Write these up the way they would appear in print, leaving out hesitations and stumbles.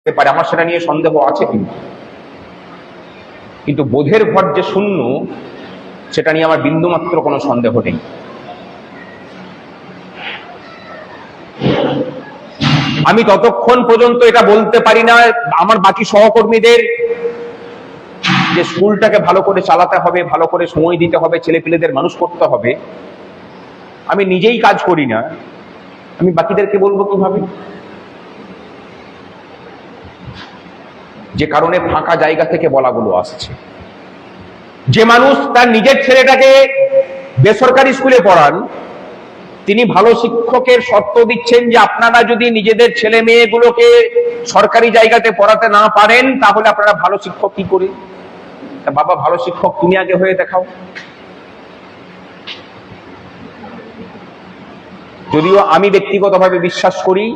পারে, আমার সেটা নিয়ে সন্দেহ আছে। কিন্তু বোধের ভর যে শূন্য, সেটা নিয়ে আমার বিন্দুমাত্র কোনো সন্দেহ নেই। আমি ততক্ষণ পর্যন্ত এটা বলতে পারি না আমার বাকি সহকর্মীদের যে স্কুলটাকে ভালো করে চালাতে হবে, ভালো করে সময় দিতে হবে, ছেলেপিলেদের মানুষ করতে হবে, আমি নিজেই কাজ করি না, আমি বাকিদেরকে বলবো কিভাবে? যে কারণে ফাঁকা জায়গা থেকে বলাগুলো আসছে। যে মানুষ তার নিজের ছেলেটাকে বেসরকারি স্কুলে পড়ান, তিনি ভালো শিক্ষকের শর্ত দিচ্ছেন যে আপনারা যদি নিজেদের ছেলে মেয়েগুলোকে সরকারি জায়গাতে পড়াতে না পারেন, তাহলে আপনারা ভালো শিক্ষক কি করে? বাবা, ভালো শিক্ষক তুমি আগে হয়ে দেখাও। যদিও আমি ব্যক্তিগতভাবে বিশ্বাস করি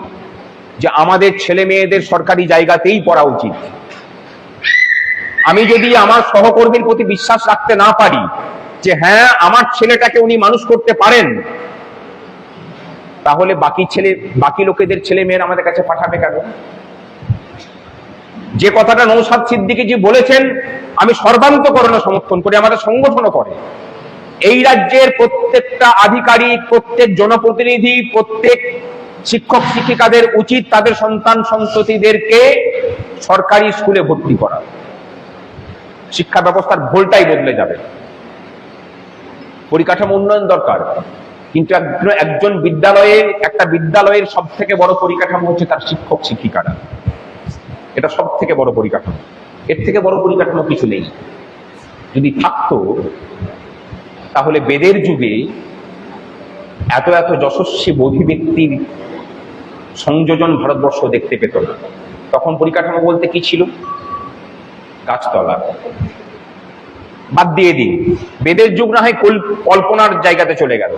যে আমাদের ছেলে মেয়েদের সরকারি জায়গাতেই পড়া উচিত। আমি যদি আমার সহকর্মীর প্রতি বিশ্বাস রাখতে না পারি যে হ্যাঁ আমার ছেলেটাকে উনি মানুষ করতে পারেন, তাহলে বাকি লোকেদের ছেলে মেয়েরা আমাদের কাছে পাঠাবে কেন? যে কথাটা নৌসাদ সিদ্দিকী বলেছেন, আমি সর্বান্তকরণে সমর্থন করি, আমাদের সংগঠনও করে। এই রাজ্যের প্রত্যেকটা আধিকারিক, প্রত্যেক জনপ্রতিনিধি, প্রত্যেক শিক্ষক শিক্ষিকাদের উচিত তাদের সন্তান সন্ততিদেরকে সরকারি স্কুলে ভর্তি করা। শিক্ষা ব্যবস্থার ভোলটাই বদলে যাবে। পরিকাঠামো উন্নয়ন দরকার, কিন্তু একটা বিদ্যালয়ের সব থেকে বড় পরিকাঠামো হচ্ছে তার শিক্ষক শিক্ষিকারা। এটা সব থেকে বড় পরিকাঠামো, এর থেকে বড় পরিকাঠামো কিছু নেই। যদি থাকতো তাহলে বেদের যুগে এত এত যশস্বী বোধি ব্যক্তির সংযোজন ভারতবর্ষ দেখতে পেত না। তখন পরিকাঠামো বলতে কি ছিল? গাছতলা। বাদ দিয়ে দিন, বেদের যুগ না হয় কল্পনার জায়গাতে চলে গেল।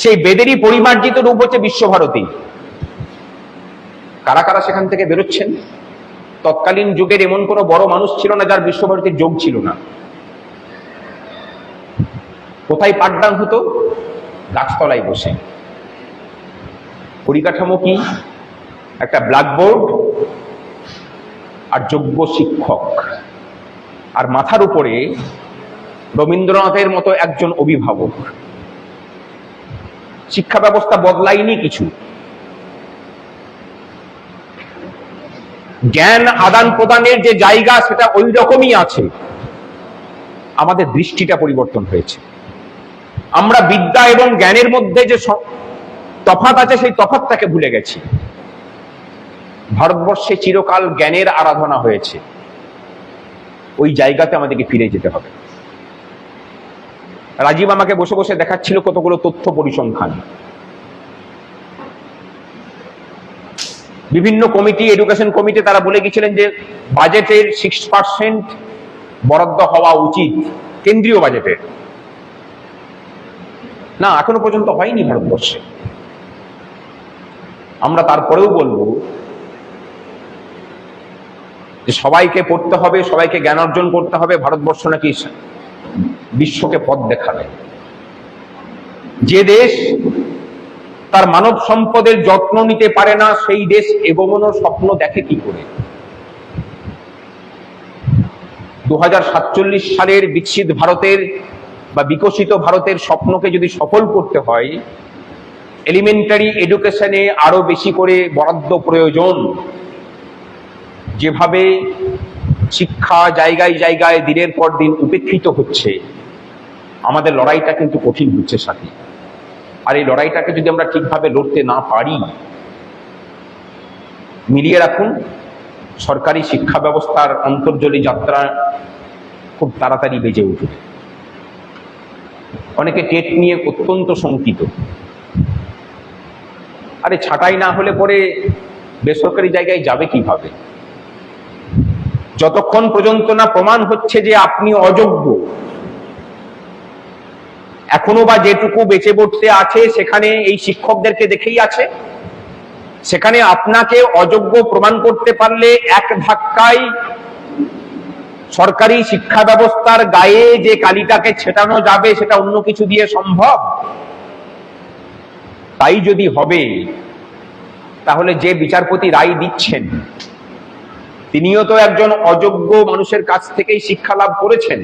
সেই বেদেরই পরিমার্জিত রূপ হচ্ছে বিশ্বভারতী। কারা কারা সেখান থেকে বেরোচ্ছেন? তৎকালীন যুগের এমন কোনো বড় মানুষ ছিল না যার বিশ্বভারতীর যোগ ছিল না। কোথায় পাঠদান হতো? গাছতলায় বসে। পরিকাঠামো কি? একটা ব্ল্যাকবোর্ড আর যোগ্য শিক্ষক, আর মাথার উপরে রবীন্দ্রনাথের মতো একজন অভিভাবক। শিক্ষা ব্যবস্থা বদলায়নি কিছু। জ্ঞান আদান প্রদানের যে জায়গা সেটা ওই রকমই আছে, আমাদের দৃষ্টিটা পরিবর্তন হয়েছে। আমরা বিদ্যা এবং জ্ঞানের মধ্যে যে তফাৎ আছে সেই তফাৎটাকে ভুলে গেছি। ভারতবর্ষে চিরকাল জ্ঞানের আরাধনা হয়েছে, ওই জায়গাতে আমাদেরকে ফিরে যেতে হবে। রাজীব আমাকে বসে বসে দেখাচ্ছিল কতগুলো তথ্য পরিসংখ্যান। বিভিন্ন কমিটি, এডুকেশন কমিটি, তারা বলে গেছিলেন যে বাজেটের 6% বরাদ্দ হওয়া উচিত কেন্দ্রীয় বাজেটের। না, এখনো পর্যন্ত হয়নি ভারতবর্ষে। আমরা তারপরেও বলবো যে সবাইকে পড়তে হবে, সবাইকে জ্ঞান অর্জন করতে হবে। ভারতবর্ষ নাকি বিশ্বকে পথ দেখাবে। যে দেশ তার মানব সম্পদের যত্ন নিতে পারে না, সেই দেশ এগোনোর স্বপ্ন দেখে কি করে? 2047 সালের বিকশিত ভারতের বা বিকশিত ভারতের স্বপ্নকে যদি সফল করতে হয়, এলিমেন্টারি এডুকেশনে আরো বেশি করে বরাদ্দ প্রয়োজন। যেভাবে শিক্ষা জায়গায় জায়গায় দিনের পর দিন উপেক্ষিত হচ্ছে, আমাদের লড়াইটা কিন্তু কঠিন হচ্ছে সাথী। আর এই লড়াইটাকে যদি আমরা ঠিকভাবে লড়তে না পারি, মিলিয়ে রাখুন, সরকারি শিক্ষা ব্যবস্থার অন্তর্জলি যাত্রা খুব তাড়াতাড়ি বেজে উঠবে। অনেকে টেট নিয়ে অত্যন্ত শঙ্কিত। আরে ছাঁটাই না হলে পরে বেসরকারি জায়গায় যাবে কিভাবে? যতক্ষণ পর্যন্ত না প্রমাণ হচ্ছে যে আপনি অযোগ্য, এখনো বা যেটুকু বেঁচে বসতে আছে সেখানে এই শিক্ষকদেরকে দেখেই আছে। সেখানে আপনাকে অযোগ্য প্রমাণ করতে পারলে এক ধাক্কায় সরকারি শিক্ষা ব্যবস্থার গায়ে যে কালিটাকে ছেটানো যাবে সেটা অন্য কিছু দিয়ে সম্ভব? তাই যদি হবে, তাহলে যে বিচারপতি রায় দিচ্ছেন তিনিও তো একজন অযোগ্য মানুষের কাছ থেকেই শিক্ষা লাভ করেছেন।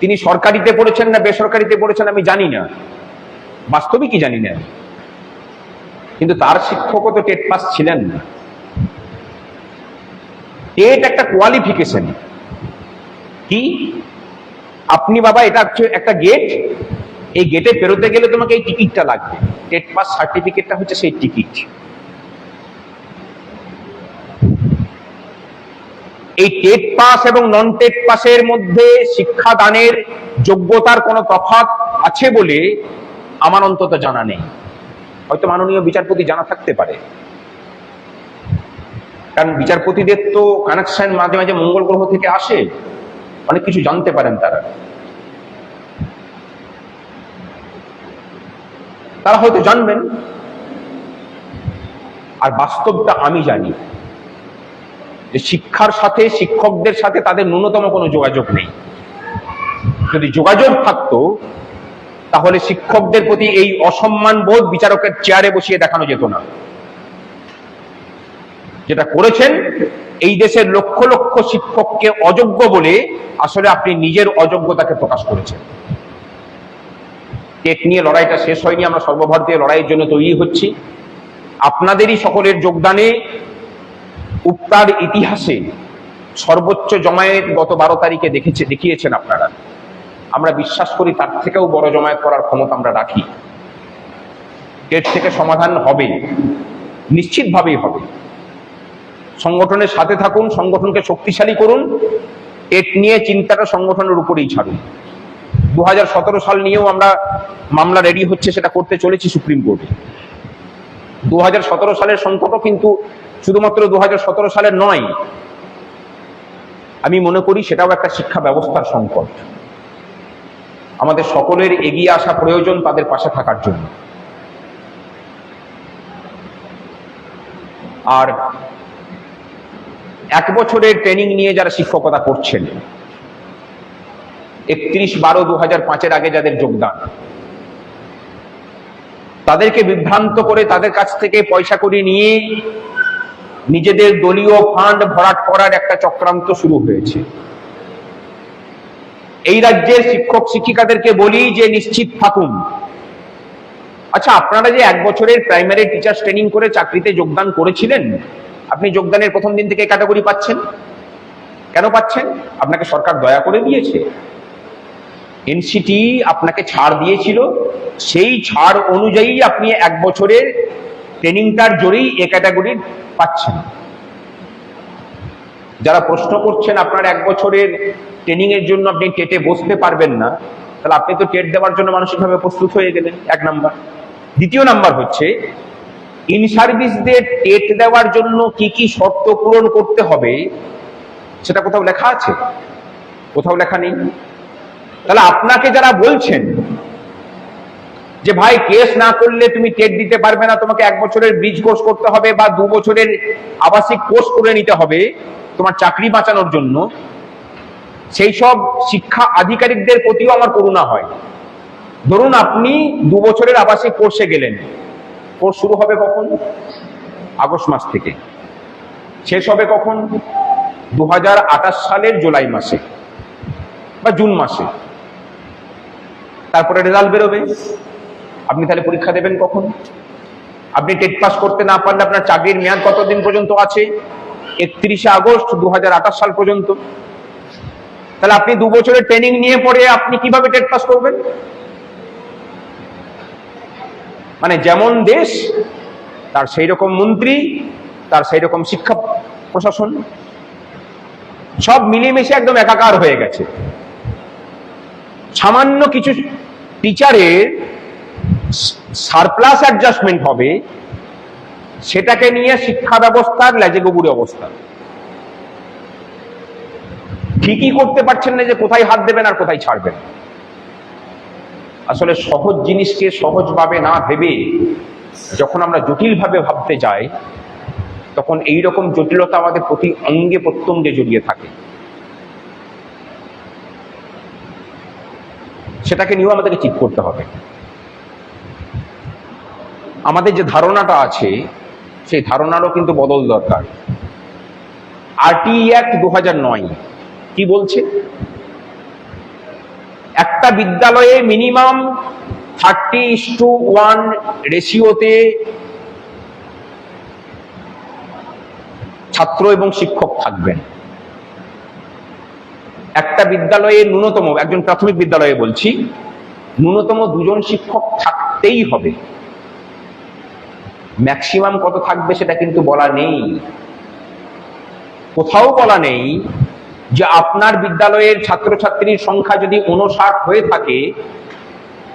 তিনি সরকারিতে পড়েছেন না বেসরকারিতে পড়েছেন আমি জানি না, বাস্তবিকই জানি না, কিন্তু তার শিক্ষকও তো টেট পাস ছিলেন না। টেট একটা কোয়ালিফিকেশন। কি আপনি বাবা, এটা হচ্ছে একটা গেট, এই গেটে পেরোতে গেলে তোমাকে এই টিকিটটা লাগবে, টেট পাস সার্টিফিকেটটা হচ্ছে সেই টিকিট। এই টেট পাস এবং নন টেট পাসের মধ্যে শিক্ষাদানের যোগ্যতার কোনো তফাৎ আছে বলে আমার অন্তত জানা নেই। হয়তো মাননীয় বিচারপতি জানা থাকতে পারে, কারণ বিচারপতিদের তো কানেকশন মাঝে মাঝে মঙ্গল গ্রহ থেকে আসে, অনেক কিছু জানতে পারেন তারা হয়তো জানবেন। আর বাস্তবটা আমি জানি যে শিক্ষার সাথে শিক্ষকদের সাথে তাদের ন্যূনতম কোনো যোগাযোগ নেই। যদি যোগাযোগ থাকতো তাহলে শিক্ষকদের প্রতি এই অসম্মান বোধ বিচারকের চেয়ারে বসিয়ে দেখানো যেত না। যেটা করেছেন, এই দেশের লক্ষ লক্ষ শিক্ষককে অযোগ্য বলে আসলে আপনি নিজের অযোগ্যতাকে প্রকাশ করেছেন। টেট নিয়ে লড়াইটা শেষ হয়নি, আমরা সর্বভারতীয় লড়াইয়ের জন্য তৈরি হচ্ছি। আপনাদেরই সকলের যোগদানে উত্তার ইতিহাসে সর্বোচ্চ জমায়েত গত 12 তারিখে দেখিয়েছেন আপনারা। আমরা বিশ্বাস করি তার থেকেও বড় জমায়েত করার ক্ষমতা আমরা রাখি। টেট থেকে সমাধান হবে, নিশ্চিতভাবেই হবে। সংগঠনের সাথে থাকুন, সংগঠনকে শক্তিশালী করুন, টেট নিয়ে চিন্তাটা সংগঠনের উপরেই ছাড়ুন। 2017 সাল নিয়েও আমরা মামলা রেডি হচ্ছে, সেটা করতে চলেছি সুপ্রিম কোর্টে। 2017 সালের সংকটও কিন্তু শুধুমাত্র 2017 সালের নয়, আমি মনে করি সেটাও একটা শিক্ষা ব্যবস্থার সংকট। আমাদের সকলের এগিয়ে আসা প্রয়োজন তাদের পাশে থাকার জন্য। আর 1 বছরের ট্রেনিং নিয়ে যারা শিক্ষকতা করছেন, 31/12/2005 আগে যাদের যোগদান, তাদেরকে বিভ্রান্ত করে তাদের কাছ থেকে পয়সা কড়ি নিয়ে নিজেদের দলীয় ফান্ড ভরাট করার একটা চক্রান্ত শুরু হয়েছে। এই রাজ্যের শিক্ষক শিক্ষিকাদেরকে বলি যে নিশ্চিত থাকুন। আচ্ছা, আপনারা যে 1 বছরের প্রাইমারি টিচার্স ট্রেনিং করে চাকরিতে যোগদান করেছিলেন, আপনি যোগদানের প্রথম দিন থেকে ক্যাটাগরি পাচ্ছেন। কেন পাচ্ছেন? আপনাকে সরকার দয়া করে দিয়েছে। এনসিটি আপনাকে ছাড় দিয়েছিল, সেই ছাড় অনুযায়ী আপনি 1 বছরের ট্রেনিংটার জোরেই এ ক্যাটাগরি পাচ্ছেন। যারা প্রশ্ন করছেন আপনার 1 বছরের ট্রেনিং এর জন্য আপনি টেটে বসতে পারবেন না, তাহলে আপনি তো টেট দেওয়ার জন্য মানসিকভাবে প্রস্তুত হয়ে গেলেন, 1 নাম্বার। দ্বিতীয় নাম্বার হচ্ছে, ইন সার্ভিসদের টেট দেওয়ার জন্য কি কি শর্ত পূরণ করতে হবে সেটা কোথাও লেখা আছে? কোথাও লেখা নেই। তাহলে আপনাকে যারা বলছেন যে ভাই কেস না করলে তুমি টেট দিতে পারবে না, তোমাকে 1 বছরের ব্রিজ কোর্স করতে হবে বা 2 বছরের আবাসিক কোর্স করে নিতে হবে তোমার চাকরি বাঁচানোর জন্য, সেই সব শিক্ষা আধিকারিকদের প্রতিও আমার করুণা হয়। ধরুন আপনি 2 বছরের আবাসিক কোর্সে গেলেন, কোর্স শুরু হবে কখন? আগস্ট মাস থেকে। শেষ হবে কখন? 2028 সালের জুলাই মাসে বা জুন মাসে। তারপরে রেজাল্ট বেরোবে, আপনি তাহলে পরীক্ষা দেবেন কখন? আপনি টেট পাস করতে না পারলে আপনার চাকরির মেয়াদ কতদিন পর্যন্ত আছে? 31 আগস্ট 2028 সাল পর্যন্ত। তাহলে আপনি 2 বছরের ট্রেনিং নিয়ে পড়ে আপনি কিভাবে টেট পাস করবেন? মানে যেমন দেশ তার সেই রকম মন্ত্রী, তার সেই রকম শিক্ষা প্রশাসন, সব মিলেমিশে একদম একাকার হয়ে গেছে। সামান্য কিছু টিচারের সারপ্লাস অ্যাডজাস্টমেন্ট হবে, সেটাকে নিয়ে শিক্ষা ব্যবস্থার লেজেগোবুরে অবস্থা। ঠিকই করতে পারছেন না যে কোথায় হাত দেবেন আর কোথায় ছাড়বেন। আসলে সহজ জিনিসকে সহজভাবে না ভেবে যখন আমরা জটিলভাবে ভাবতে যাই, তখন এই রকম জটিলতা আমাদের প্রতি অঙ্গে প্রত্যঙ্গে জড়িয়ে থাকে। সেটাকে নিয়েও আমাদেরকে ঠিক করতে হবে। আমাদের যে ধারণাটা আছে সেই ধারণারও কিন্তু বদল দরকার। আরটিই অ্যাক্ট 2009 কি বলছে? একটা বিদ্যালয়ে মিনিমাম 30:1 রেশিওতে ছাত্র এবং শিক্ষক থাকবেন। একটা বিদ্যালয়ে ন্যূনতম, একজন প্রাথমিক বিদ্যালয়ে বলছি, ন্যূনতম 2 জন শিক্ষক থাকতেই হবে। ম্যাক্সিমাম কত থাকবে সেটা কিন্তু বলা নেই। কোথাও বলা নেই যে আপনার বিদ্যালয়ের ছাত্রছাত্রীর সংখ্যা যদি 59 হয়ে থাকে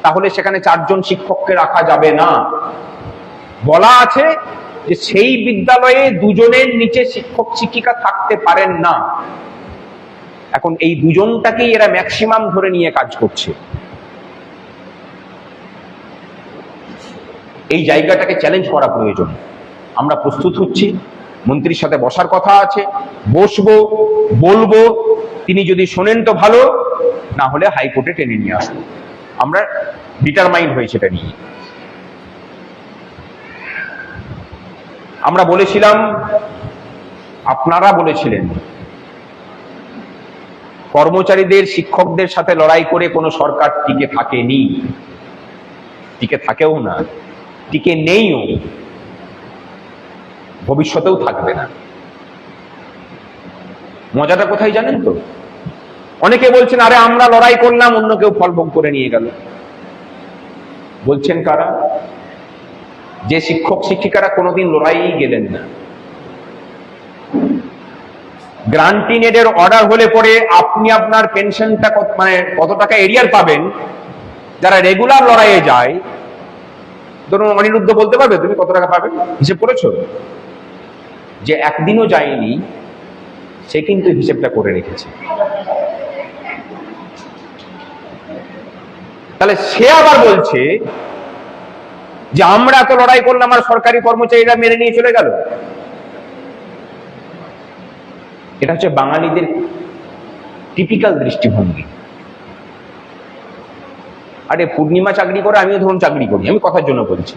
তাহলে সেখানে 4 জন শিক্ষককে রাখা যাবে না। বলা আছে যে সেই বিদ্যালয়ে 2 জনের নিচে শিক্ষক শিক্ষিকা থাকতে পারেন না। এখন এই 2 জনটাকেই এরা ম্যাক্সিমাম ধরে নিয়ে কাজ করছে। এই জায়গাটাকে চ্যালেঞ্জ করা প্রয়োজন। আমরা প্রস্তুত হচ্ছি, মন্ত্রীর সাথে বসার কথা আছে, বসবো, বলবো, তিনি যদি শোনেন তো ভালো, না হলে হাইকোর্টে টেনে নিয়ে আসবো। আমরা ডিটারমাইন্ড হয়েছে এটা নিয়ে। আমরা বলেছিলাম, আপনারা বলেছিলেন, কর্মচারীদের শিক্ষকদের সাথে লড়াই করে কোনো সরকার টিকে থাকেনি, টিকে থাকেও না, টিকে নেইও, ভবিষ্যতেও থাকবে না। মজাটা কোথায় জানেন তো? অনেকে বলছেন আরে আমরা লড়াই করলাম, অন্য কেউ ফল ভোগ করে নিয়ে গেল। বলছেন কারা? যে শিক্ষক শিক্ষিকারা কোনোদিন লড়াই গেলেন না। গ্রান্টিনেডের অর্ডার হলে পরে আপনি আপনার পেনশনটা কত টাকা এরিয়ার পাবেন, যারা রেগুলার লড়াইয়ে যায়, ধরুন অনিরুদ্ধ বলতে পারবে তুমি কত টাকা পাবে, হিসেব করেছো? যে একদিনও যায়নি সে কিন্তু হিসেবটা করে রেখেছে। তাহলে সে আবার বলছে যে আমরা এত লড়াই করলাম আর সরকারি কর্মচারীরা মেনে নিয়ে চলে গেল। এটা হচ্ছে বাঙালিদের টিপিক্যাল দৃষ্টিভঙ্গি। আরে পূর্ণিমা চাকরি করে, আমিও ধরুন চাকরি করি, আমি কথার জন্য বলছি,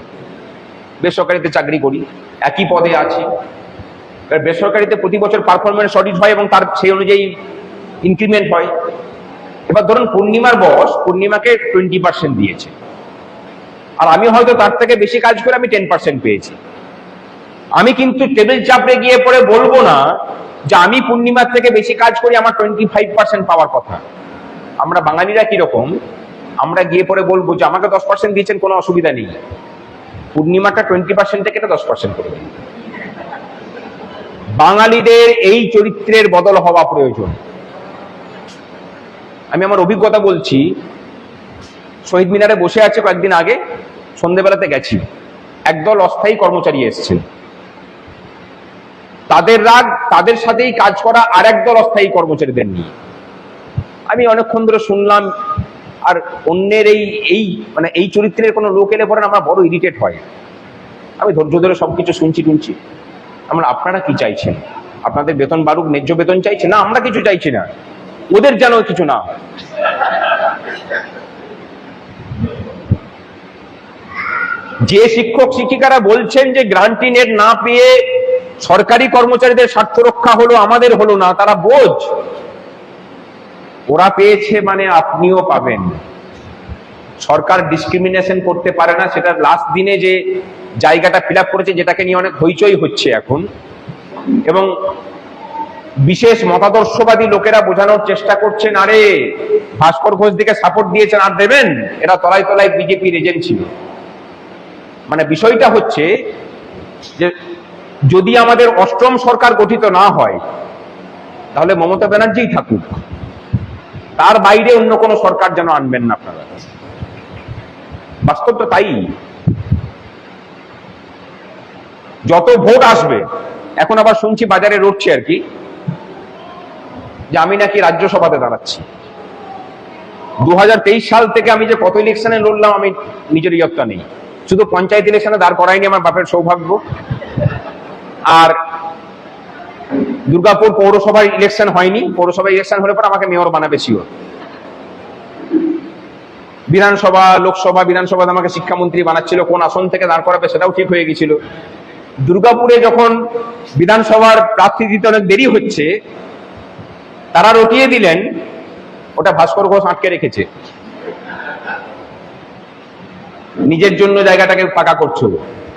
বেসরকারিতে চাকরি করি, একই পদে আছি। বেসরকারিতে প্রতি বছর পারফরমেন্স অডিট হয় এবং তার সেই অনুযায়ী ইনক্রিমেন্ট হয়। এবার ধরুন পূর্ণিমার বস পূর্ণিমাকে 20% দিয়েছে, আর আমি হয়তো তার থেকে বেশি কাজ করে আমি 10% পেয়েছি। আমি কিন্তু টেবিল চাপড়ে গিয়ে পরে বলবো না যে আমি পূর্ণিমার থেকে বেশি কাজ করি, আমার 25% পাওয়ার কথা। আমরা বাঙালিরা কিরকম, আমরা গিয়ে পরে বলবো যে আমাকে 10% দিয়েছেন, কোনো অসুবিধা নেই, পূর্ণিমাটা 20% থেকে 10% করে দিন। বাঙালিদের এই চরিত্রের বদল হওয়া প্রয়োজন। আমি আমার অভিজ্ঞতা বলছি, শহীদ মিনারে বসে আছে কয়েকদিন আগে, সন্ধ্যেবেলাতে গেছি, একদল অস্থায়ী কর্মচারী এসছে, তাদের রাগ তাদের সাথেই কাজ করা আর একদল অস্থায়ী কর্মচারীদের নিয়ে। আমি অনেকক্ষণ ধরে শুনলাম, আর অন্যের এই চরিত্রের কোনো লোক এলে পরে আমরা বড় ইরিটেট হয়। আমি ধৈর্য ধরে সবকিছু শুনছি টুনছি। আপনারা কি চাইছেন? আপনাদের বেতন বাড়ুক, ন্যায্য বেতন চাইছে না? আমরা কিছু চাইছি না, ওদের যেন কিছু না। যে শিক্ষক শিক্ষিকারা বলছেন যে গ্রান্টিনেড না পেয়ে সরকারি কর্মচারীদের স্বার্থ রক্ষা হলো, আমাদের হলো না, তারা বোঝ। ওরা পেয়েছে মানে আপনিও পাবেন। সরকার ডিসক্রিমিনেশন করতে পারে না, সেটা লাস্ট দিনে যে জায়গাটা ফিল আপ করেছে, যেটাকে নিয়ে অনেক হইচই হচ্ছে এখন, এবং বিশেষ মতাদর্শবাদী লোকেরা বোঝানোর চেষ্টা করছেন আরে ভাস্কর ঘোষ দিকে সাপোর্ট দিয়েছেন আর দেবেন, এরা তলায় তলায় বিজেপির এজেন্ট ছিল। বিষয়টা হচ্ছে যে যদি আমাদের অষ্টম সরকার গঠিত না হয় তাহলে মমতা ব্যানার্জিই থাকুক, তার বাইরে অন্য কোনো সরকার যেন আনবেন না আপনারা। বাস্তবটা তাই। যত ভোট আসবে, এখন আবার শুনছি বাজারে রটছে আর কি, যে আমি নাকি রাজ্যসভাতে দাঁড়াচ্ছি। 2023 সাল থেকে আমি যে কত ইলেকশনে লড়লাম আমি নিজের ইয়ত্তা নেই। শুধু পঞ্চায়েত ইলেকশনে দাঁড় করাইনি আমার বাপের সৌভাগ্য, আর দুর্গাপুর পৌরসভার ইলেকশন হয়নি। পৌরসভা ইলেকশন হলে পর আমাকে মেয়র বানাবে শিওর। বিধানসভা, লোকসভা, বিধানসভা আমাকে শিক্ষামন্ত্রী বানাচ্ছিল, কোন আসন থেকে দাঁড় করাবে সেটাও ঠিক হয়ে গেছিল। দুর্গাপুরে যখন বিধানসভার প্রার্থী দিতে অনেক দেরি হচ্ছে, তারা রটিয়ে দিলেন, ওটা ভাস্কর ঘোষ আটকে রেখেছে, নিজের জন্য জায়গাটাকে ফাঁকা করছো,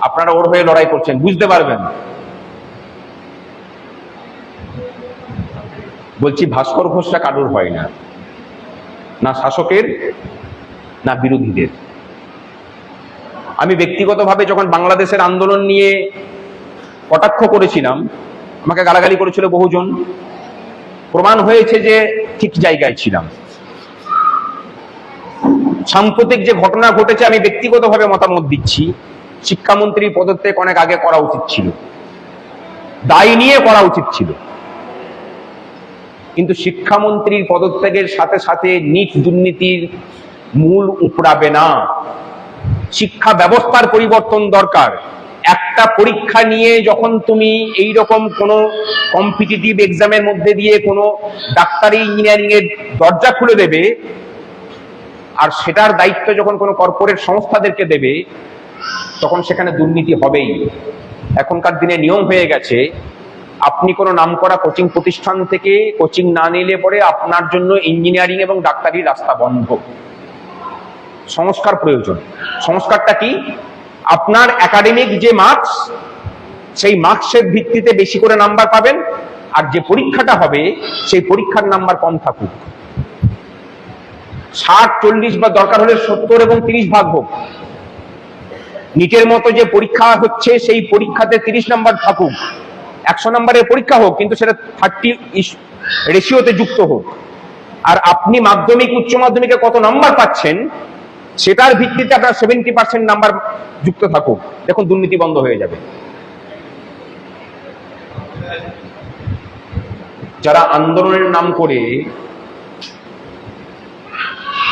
আপনারা ওর হয়ে লড়াই করছেন, বুঝতে পারবেন। বলছি ভাস্কর ঘোষটা কারোর হয় না, না শাসকের না বিরোধীদের। আমি ব্যক্তিগতভাবে যখন বাংলাদেশের আন্দোলন নিয়ে কটাক্ষ করেছিলাম, আমাকে গালাগালি করেছিল বহুজন, প্রমাণ হয়েছে যে ঠিক জায়গায় ছিলাম। সাম্প্রতিক যে ঘটনা ঘটেছে, আমি ব্যক্তিগতভাবে মতামত দিচ্ছি, শিক্ষামন্ত্রীর পদত্যাগ অনেক আগে করা উচিত ছিল, দায় নিয়ে করা উচিত ছিল। কিন্তু শিক্ষামন্ত্রীর পদত্যাগের সাথে সাথে নিট দুর্নীতির মূল উপড়াবে না। শিক্ষা ব্যবস্থার পরিবর্তন দরকার। একটা পরীক্ষা নিয়ে যখন তুমি এই রকম কোনো কম্পিটিটিভ এক্সামের মধ্যে দিয়ে কোনো ডাক্তারি ইঞ্জিনিয়ারিং এর দরজা খুলে দেবে, আর সেটার দায়িত্ব যখন কোনো কর্পোরেট সংস্থাদেরকে দেবে, তখন সেখানে দুর্নীতি হবেই। এখনকার দিনে নিয়ম হয়ে গেছে, আপনি কোনো নামকরা কোচিং প্রতিষ্ঠান থেকে কোচিং না নিলে পরে আপনার জন্য ইঞ্জিনিয়ারিং এবং ডাক্তারির রাস্তা বন্ধ। সংস্কার প্রয়োজন। সংস্কারটা কি? আপনার একাডেমিক যে মার্কস, সেই মার্কসের ভিত্তিতে বেশি করে নাম্বার পাবেন, আর যে পরীক্ষাটা হবে সেই পরীক্ষার নাম্বার কম থাকুক। 60-40 বা দরকার হলে 70 এবং 30 ভাগ হোক। নিটের মতো যে পরীক্ষা হচ্ছে সেই পরীক্ষাতে 30 নাম্বার থাকুক। 100 নাম্বারের পরীক্ষা হোক, কিন্তু সেটা 30 রেশিওতে যুক্ত হোক। আর আপনি মাধ্যমিক উচ্চ মাধ্যমিকে কত নাম্বার পাচ্ছেন সেটার ভিত্তিতে আপনার 70% নাম্বার যুক্ত থাকুক। দেখুন, দুর্নীতি বন্ধ হয়ে যাবে। যারা আন্দোলনের নাম করে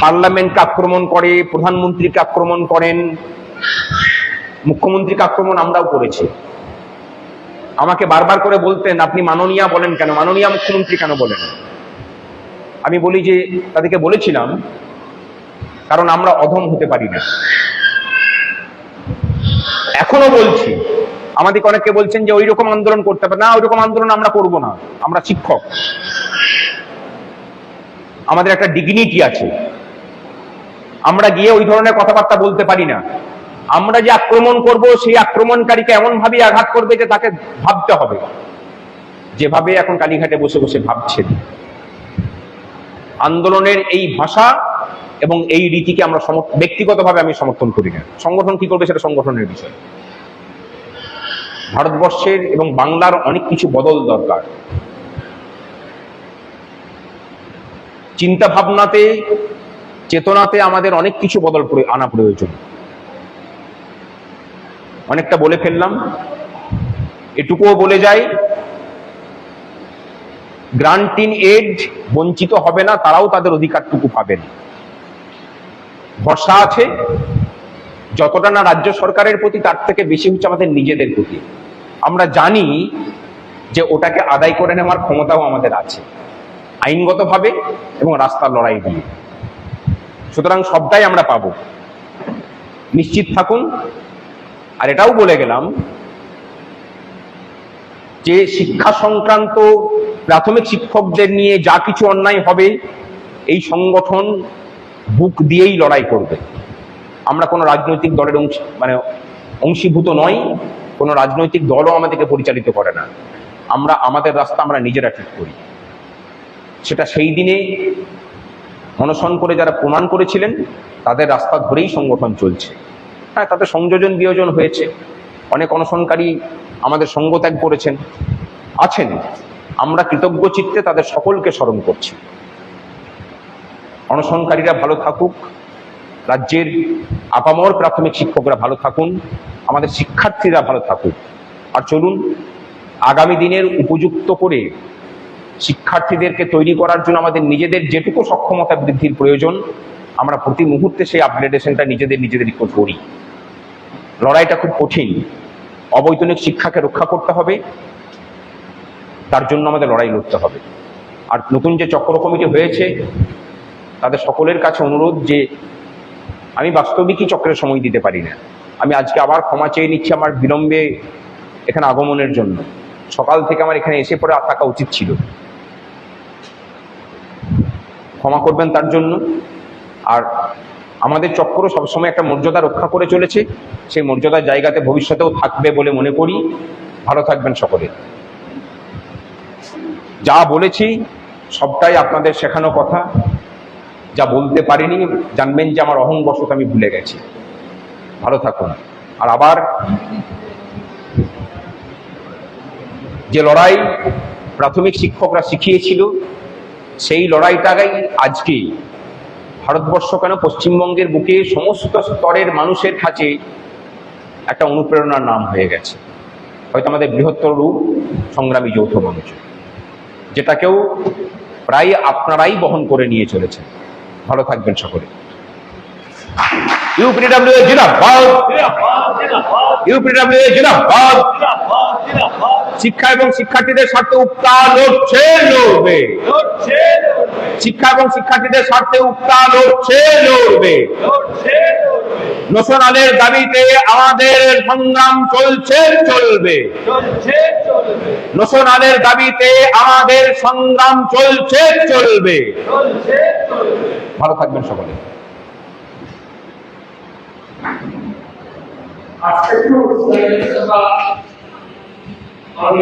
পার্লামেন্টকে আক্রমণ করে, প্রধানমন্ত্রীকে আক্রমণ করেন, মুখ্যমন্ত্রীকে আক্রমণ আমরাও করেছি। আমাকে বারবার করে বলতেন, আপনি মাননীয়া বলেন কেন, মাননীয়া মুখ্যমন্ত্রী কেন বলেন? আমি বলি যে তাদেরকে বলেছিলাম, কারণ আমরা অধম হতে পারি না। এখনো বলছি, আমাদেরকে অনেকে বলছেন যে ওই রকম আন্দোলন করতে পারে না, ওই রকম আন্দোলন আমরা করব না। আমরা শিক্ষক, আমাদের একটা ডিগনিটি আছে, আমরা গিয়ে ওই ধরনের কথাবার্তা বলতে পারি না। আমরা যে আক্রমণ করব, সেই আক্রমণকারীকে এমন ভাবে আঘাত করবে যে তাকে ভাবতে হবে, যেভাবে এখন কালীঘাটে বসে বসে ভাবছেন। আন্দোলনের এই ভাষা এবং এই রীতিকে আমরা ব্যক্তিগতভাবে আমি সমর্থন করি না। সংগঠন কি করবে সেটা সংগঠনের বিষয়। ভারতবর্ষের এবং বাংলার অনেক কিছু বদল দরকার। চিন্তা ভাবনাতে, চেতনাতে আমাদের অনেক কিছু বদল আনা প্রয়োজন। অনেকটা বলে ফেললাম, এটুকুও বলে যাই, গ্রান্টিং এড বঞ্চিত হবে না, তারাও তাদের অধিকারটুকু পাবেন। ভরসা আছে যতটা না রাজ্য সরকারের প্রতি, তার থেকে বেশি হচ্ছে আমাদের নিজেদের প্রতি। আমরা জানি যে ওটাকে আদায় করে নেওয়ার ক্ষমতাও আমাদের আছে, আইনগতভাবে এবং রাস্তার লড়াই দিয়ে। সুতরাং সবটাই আমরা পাবো, নিশ্চিত থাকুন। আর এটাও বলে গেলাম যে শিক্ষা সংক্রান্ত প্রাথমিক শিক্ষকদের নিয়ে যা কিছু অন্যায় হবে, এই সংগঠন বুক দিয়েই লড়াই করবে। আমরা কোনো রাজনৈতিক দলের অংশীভূত নই, কোনো রাজনৈতিক দলও আমাদেরকে পরিচালিত করে না। আমরা আমাদের রাস্তা আমরা নিজেরা ঠিক করি। সেটা সেই দিনে অনশন করে যারা প্রমাণ করেছিলেন, তাদের রাস্তা ধরেই সংগঠন চলছে। হ্যাঁ, তাদের সংযোজন বিয়োজন হয়েছে, অনেক অনশনকারী আমাদের সঙ্গ ত্যাগ করেছেন, আছেন। আমরা কৃতজ্ঞ চিত্তে তাদের সকলকে স্মরণ করছি। অনশনকারীরা ভালো থাকুক, রাজ্যের আপামর প্রাথমিক শিক্ষকরা ভালো থাকুন, আমাদের শিক্ষার্থীরা ভালো থাকুক। আর চলুন আগামী দিনের উপযুক্ত করে শিক্ষার্থীদেরকে তৈরি করার জন্য আমাদের নিজেদের যেটুকু সক্ষমতা বৃদ্ধির প্রয়োজন, আমরা প্রতি মুহূর্তে সেই আপগ্রেডেশনটা নিজেদের করি। লড়াইটা খুব কঠিন। অবৈতনিক শিক্ষাকে রক্ষা করতে হবে, তার জন্য আমাদের লড়াই লড়তে হবে। আর নতুন যে চক্র কমিটি হয়েছে, তাদের সকলের কাছে অনুরোধ যে আমি বাস্তবিকই চক্রের সময় দিতে পারি না। আমি আজকে আবার ক্ষমা চেয়ে নিচ্ছি আমার বিলম্বে এখানে আগমনের জন্য। সকাল থেকে আমার এখানে এসে পরে থাকা উচিত ছিল, ক্ষমা করবেন তার জন্য। আর আমাদের চক্র সবসময় একটা মর্যাদা রক্ষা করে চলেছে, সেই মর্যাদার জায়গাতে ভবিষ্যতেও থাকবে বলে মনে করি। ভালো থাকবেন সকলে। যা বলেছি সবটাই আপনাদের শেখানো কথা, যা বলতে পারিনি জানবেন যে আমার অহংবশত আমি ভুলে গেছি। ভালো থাকুন। আর আবার যে লড়াই প্রাথমিক শিক্ষকরা শিখিয়েছিল, সেই লড়াইটাই আজকে ভারতবর্ষ কেন পশ্চিমবঙ্গের বুকে সমস্ত স্তরের মানুষের কাছে একটা অনুপ্রেরণার নাম হয়ে গেছে। হয়তো আমাদের বৃহত্তর রূপ সংগ্রামী যৌথ মঞ্চ, যেটাকেও প্রায় আপনারাই বহন করে নিয়ে চলেছেন। ভালো থাকবেন সকলে। ইউপিডব্লিউ জিন্দাবাদ, ইউপিডব্লিউ জিন্দাবাদ। শিক্ষা এবং শিক্ষার্থীদের স্বার্থে উক্তা লড়ছে, লড়বে। শিক্ষা এবং শিক্ষার্থীদের স্বার্থে উক্তা লড়ছে, লড়বে। নোশনালের দাবিতে আমাদের সংগ্রাম চলছে, চলবে। নোশনালের দাবিতে আমাদের সংগ্রাম চলছে, চলবে। ভালো থাকবেন সকলে। আজকে আমি